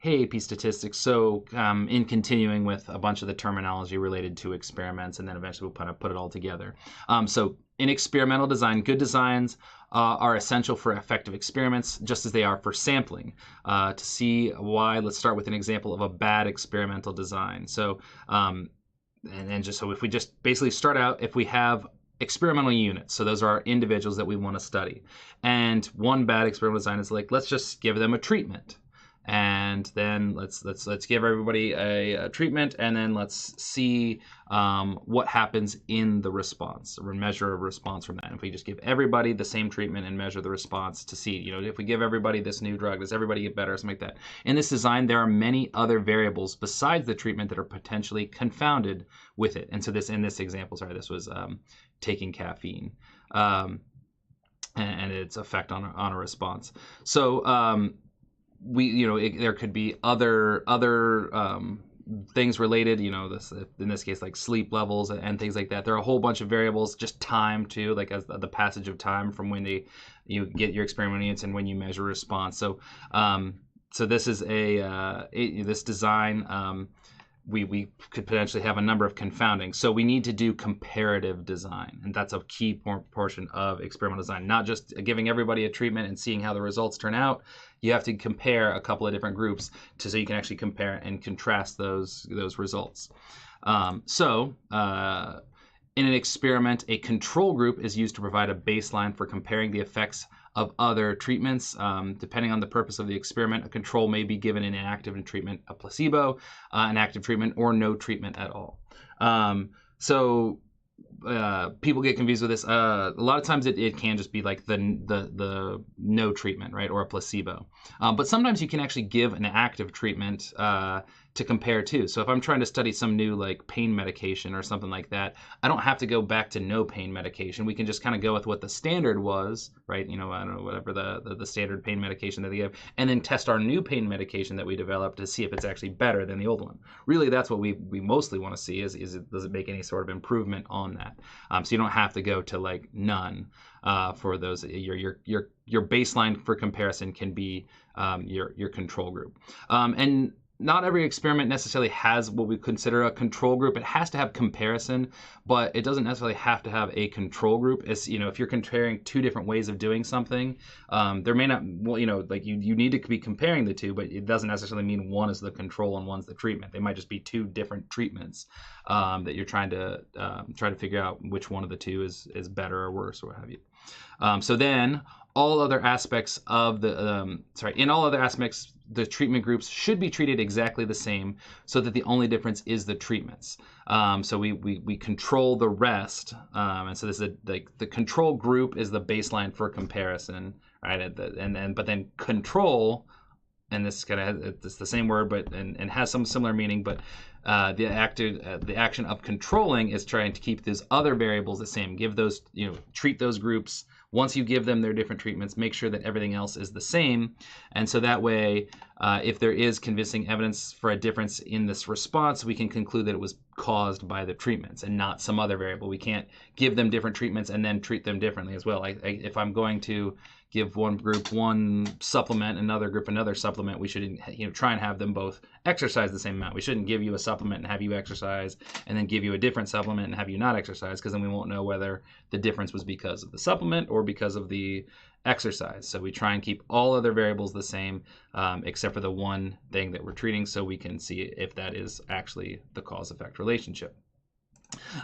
hey, AP statistics. So in continuing with a bunch of the terminology related to experiments, and then eventually we'll kind of put it all together. So in experimental design, good designs are essential for effective experiments, just as they are for sampling. To see why, let's start with an example of a bad experimental design. So, and just so if we just basically start out, if we have experimental units, so those are our individuals that we want to study, and one bad experimental design is like, let's just give them a treatment. And then let's give everybody a treatment, and then let's see what happens in the response, or measure a response from that. And if we just give everybody the same treatment and measure the response to see, if we give everybody this new drug, does everybody get better, or something like that. In this design, there are many other variables besides the treatment that are potentially confounded with it. And so in this example, this was taking caffeine and its effect on a response. So there could be other things related, in this case, like sleep levels and things like that. There are a whole bunch of variables, just time too, like as the passage of time from when you get your experimental units and when you measure response. So this is this design. We could potentially have a number of confounding. So we need to do comparative design, and that's a key portion of experimental design. Not just giving everybody a treatment and seeing how the results turn out. You have to compare a couple of different groups so you can actually compare and contrast those results. In an experiment, a control group is used to provide a baseline for comparing the effects of other treatments. Depending on the purpose of the experiment, a control may be given an inactive treatment, a placebo, an active treatment, or no treatment at all. People get confused with this. A lot of times it can just be like the no treatment, right, or a placebo. But sometimes you can actually give an active treatment to compare to. So if I'm trying to study some new like pain medication or something like that, I don't have to go back to no pain medication. We can just kind of go with what the standard was, right? I don't know, whatever the standard pain medication that they give, and then test our new pain medication that we developed to see if it's actually better than the old one. Really, that's what we mostly want to see is does it make any sort of improvement on that? So you don't have to go to like none for those. Your baseline for comparison can be your control group. And not every experiment necessarily has what we consider a control group. It has to have comparison, but it doesn't necessarily have to have a control group. It's, if you're comparing two different ways of doing something, there may not, you need to be comparing the two, but it doesn't necessarily mean one is the control and one's the treatment. They might just be two different treatments that you're trying to figure out which one of the two is better or worse or what have you. So then all other aspects of in all other aspects, the treatment groups should be treated exactly the same, so that the only difference is the treatments. So we control the rest, and so this is the control group is the baseline for comparison, right? But then control, and this kind of it's the same word, but and has some similar meaning, but the action of controlling is trying to keep those other variables the same. Give those, treat those groups. Once you give them their different treatments, make sure that everything else is the same. And so that way, if there is convincing evidence for a difference in this response, we can conclude that it was caused by the treatments and not some other variable. We can't give them different treatments and then treat them differently as well. If I'm going to give one group one supplement, another group another supplement, we should try and have them both exercise the same amount. We shouldn't give you a supplement and have you exercise and then give you a different supplement and have you not exercise, because then we won't know whether the difference was because of the supplement or because of the exercise. So we try and keep all other variables the same, except for the one thing that we're treating, so we can see if that is actually the cause-effect relationship.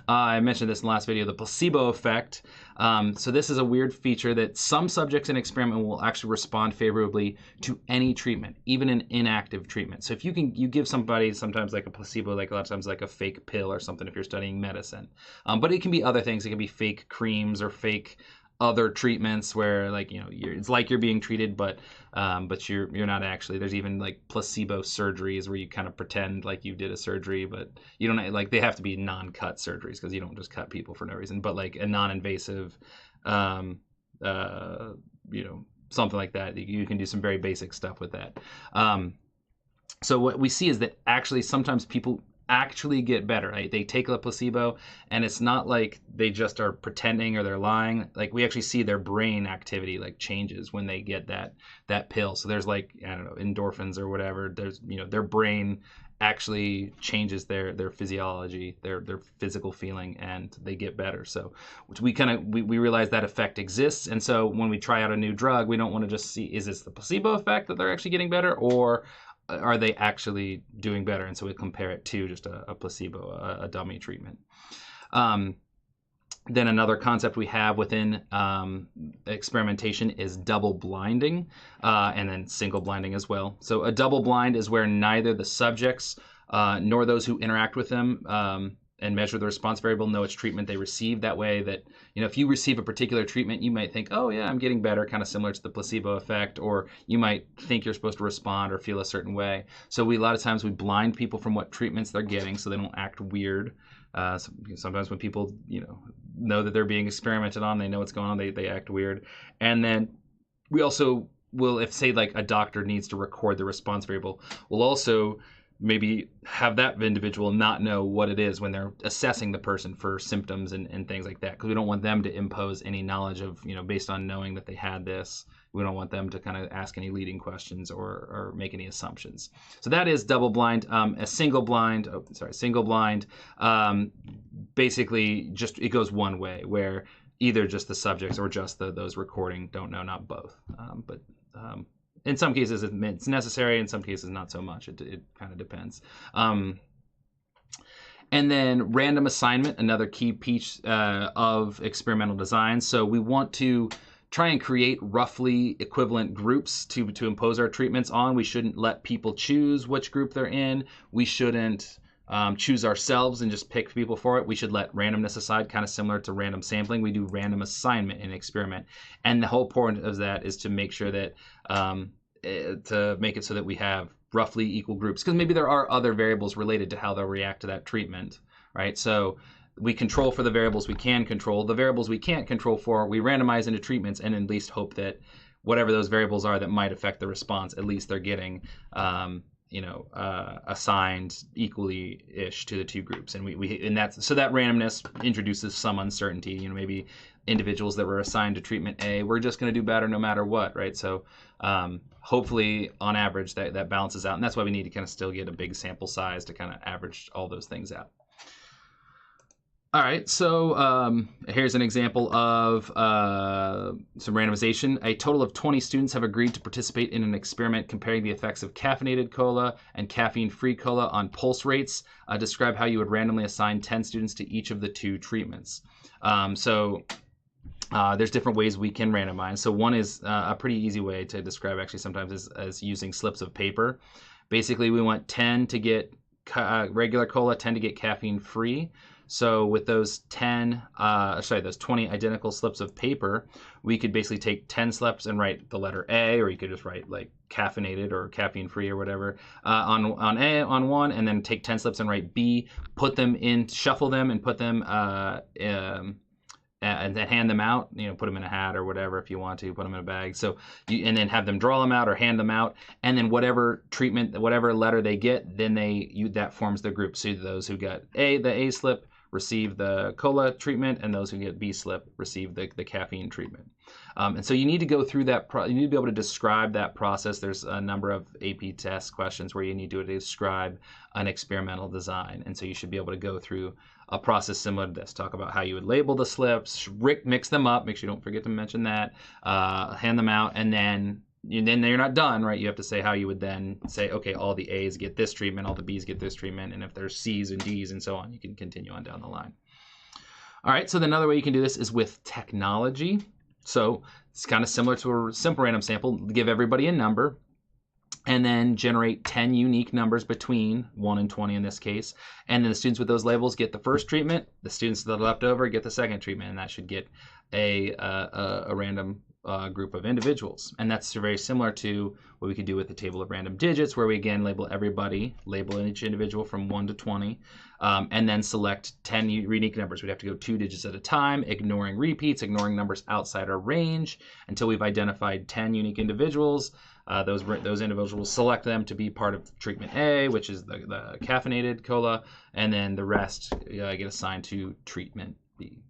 I mentioned this in the last video, the placebo effect. So this is a weird feature that some subjects in experiment will actually respond favorably to any treatment, even an inactive treatment. So if you give somebody sometimes like a placebo, like a lot of times like a fake pill or something if you're studying medicine. But it can be other things. It can be fake creams or fake other treatments where it's like you're being treated, but you're not actually. There's even like placebo surgeries where you kind of pretend like you did a surgery, but you don't, like, they have to be non-cut surgeries because you don't just cut people for no reason, but like a non-invasive something like that. You can do some very basic stuff with that. So what we see is that actually sometimes people actually get better, right? They take a placebo, and it's not like they just are pretending or they're lying. Like, we actually see their brain activity like changes when they get that pill. So there's like, I don't know, endorphins or whatever. There's, their brain actually changes their physiology, their physical feeling, and they get better. So we realize that effect exists, and so when we try out a new drug, we don't want to just see, is this the placebo effect that they're actually getting better, or are they actually doing better? And so we compare it to just a placebo, a dummy treatment. Then another concept we have within experimentation is double blinding, and then single blinding as well. So a double blind is where neither the subjects nor those who interact with them and measure the response variable know which treatment they receive. That way that, if you receive a particular treatment, you might think, oh yeah, I'm getting better, kind of similar to the placebo effect, or you might think you're supposed to respond or feel a certain way. So a lot of times we blind people from what treatments they're getting so they don't act weird. Sometimes when people, know that they're being experimented on, they know what's going on, they act weird. And then we also will, if say like a doctor needs to record the response variable, we'll also maybe have that individual not know what it is when they're assessing the person for symptoms and things like that, because we don't want them to impose any knowledge of, based on knowing that they had this. We don't want them to kind of ask any leading questions or make any assumptions. So that is double blind. A single blind, basically just it goes one way, where either just the subjects or just those recording don't know, not both. But in some cases it's necessary, in some cases not so much. It kind of depends. And then random assignment, another key piece of experimental design. So we want to try and create roughly equivalent groups to impose our treatments on. We shouldn't let people choose which group they're in. We shouldn't choose ourselves and just pick people for it. We should let randomness aside, kind of similar to random sampling. We do random assignment in an experiment. And the whole point of that is to make sure that, to make it so that we have roughly equal groups, because maybe there are other variables related to how they'll react to that treatment, right? So we control for the variables we can control. The variables we can't control for, we randomize into treatments and at least hope that whatever those variables are that might affect the response, at least they're getting assigned equally-ish to the two groups. And so that randomness introduces some uncertainty. Maybe individuals that were assigned to treatment A, we're just going to do better no matter what, right? So hopefully on average that balances out, and that's why we need to kind of still get a big sample size to kind of average all those things out. All right, so here's an example of some randomization. A total of 20 students have agreed to participate in an experiment comparing the effects of caffeinated cola and caffeine-free cola on pulse rates. Describe how you would randomly assign 10 students to each of the two treatments. There's different ways we can randomize. So one is a pretty easy way to describe actually sometimes as using slips of paper. Basically, we want 10 to get regular cola, 10 to get caffeine-free. So with those 20 identical slips of paper, we could basically take 10 slips and write the letter A, or you could just write like caffeinated or caffeine-free or whatever on A on one, and then take 10 slips and write B, put them in, shuffle them, and put them and then hand them out. Put them in a hat or whatever if you want to. Put them in a bag. So and then have them draw them out or hand them out, and then whatever treatment, whatever letter they get, then that forms the group. So those who got the A slip receive the cola treatment, and those who get B slip receive the caffeine treatment. And so you need to go through that. You need to be able to describe that process. There's a number of AP test questions where you need to describe an experimental design, and so you should be able to go through a process similar to this. Talk about how you would label the slips, mix them up, make sure you don't forget to mention that, hand them out, and then you're not done, right? You have to say how you would then say, okay, all the A's get this treatment, all the B's get this treatment, and if there's C's and D's and so on, you can continue on down the line. All right, so another way you can do this is with technology. So it's kind of similar to a simple random sample. Give everybody a number, and then generate 10 unique numbers between 1 and 20 in this case. And then the students with those labels get the first treatment. The students that are left over get the second treatment, and that should get a random group of individuals. And that's very similar to what we could do with the table of random digits, where we again label everybody, label each individual from 1 to 20, and then select 10 unique numbers. We'd have to go 2 digits at a time, ignoring repeats, ignoring numbers outside our range, until we've identified 10 unique individuals. Those individuals, select them to be part of treatment A, which is the caffeinated cola, and then the rest get assigned to treatment B.